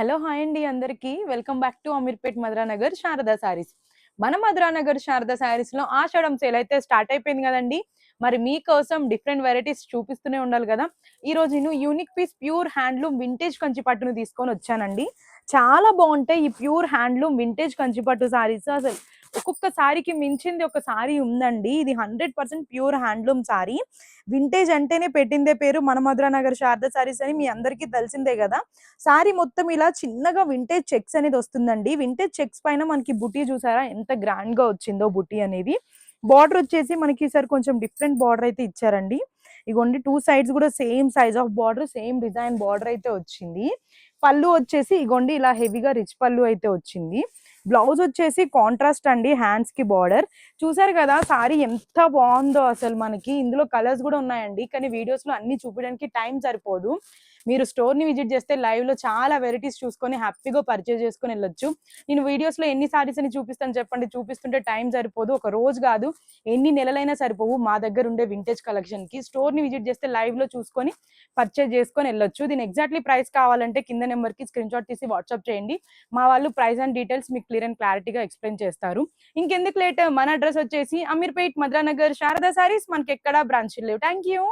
Hello! Hi అండి అందరికీ. Welcome back to Ameerpet Madhuranagar Sharada saris. మన మధురానగర్ శారదా శారీస్‌లో ఆషాఢం సేల్ అయితే స్టార్ట్ అయిపోయింది గదండీ! మరి మీకోసం డిఫరెంట్ వెరైటీస్ చూపిస్తూనే ఉండాలి గదా! ఈరోజు నేను unique piece pure handloom vintage Kanchi పట్టును తీసుకొనొచ్చానండి. చాలా బావుంటాయి ఈ ప్యూర్ హ్యాండ్లూమ్ వింటేజ్ కంచి పట్టు శారీస్. అసలు ఒక్కొక్క శారీకి మించింది ఒక శారీ ఉందండి. ఇది 100% ప్యూర్ హ్యాండ్లూమ్ శారీ. వింటేజ్ అంటేనే పెట్టిందే పేరు మన మధురానగర్ శారదా శారీస్ అని మీ అందరికీ తెలిసిందే గదా! శారీ మొత్తం ఇలా చిన్నగా వింటేజ్ చెక్స్ అనేది వస్తుందండి. వింటేజ్ చెక్స్ పైన మనకి బుటీ చూసారా ఎంత గ్రాండ్‌గా వచ్చిందో బుటీ అనేది. బార్డర్ వచ్చేసి మనకి ఈసారి కొంచెం డిఫరెంట్ బార్డర్ అయితే ఇచ్చారండి. ఇగోండి 2 సైడ్స్ కూడా same size of border, same design border అయితే వచ్చింది. పళ్ళు వచ్చేసి ఇగోండి ఇలా హెవీగా రిచ్ పళ్ళు అయితే వచ్చింది. బ్లౌజ్ వచ్చేసి కాంట్రాస్ట్ అండి హ్యాండ్స్‌కి బార్డర్. చూసారు కదా సారీ ఎంత బాగుందో అసలు మనకి. ఇందులో కలర్స్ కూడా ఉన్నాయండి. కానీ వీడియోస్‌లో అన్ని చూపించడానికి టైం సరిపోదు. మీరు స్టోర్‌ని విజిట్ చేస్తే లైవ్‌లో చాలా వెరైటీస్ చూసుకొని హ్యాపీగా పర్చేజ్ చేసుకొని వెళ్ళొచ్చు. నేను వీడియోస్‌లో ఎన్ని సారీస్ అని చూపిస్తాను చెప్పండి. చూపిస్తుంటే టైం సరిపోదు. ఒక రోజు కాదు ఎన్ని నెలలైనా సరిపోవు మా దగ్గర ఉండే వింటేజ్ కలెక్షన్‌కి. స్టోర్‌ని విజిట్ చేస్తే లైవ్‌లో చూసుకొని పర్చేజ్ చేసుకొని వెళ్ళొచ్చు. దీని ఎగ్జాక్ట్‌లీ ప్రైస్ కావాలంటే కింద నెంబర్‌కి స్క్రీన్‌షాట్ తీసి వాట్సాప్ చేయండి. మా వాళ్ళు ప్రైస్ అండ్ డీటెయిల్స్ మీకు క్లియర్ అండ్ క్లారిటీగా ఎక్స్‌ప్లెయిన్ చేస్తారు. ఇంకెందుకు లేట్ మన అడ్రస్ వచ్చేసి అమీర్పేట్ మధురానగర్ శారదా శారీస్ మనకి ఎక్కడా బ్రాంచ్‌లు లేవు. Thank you.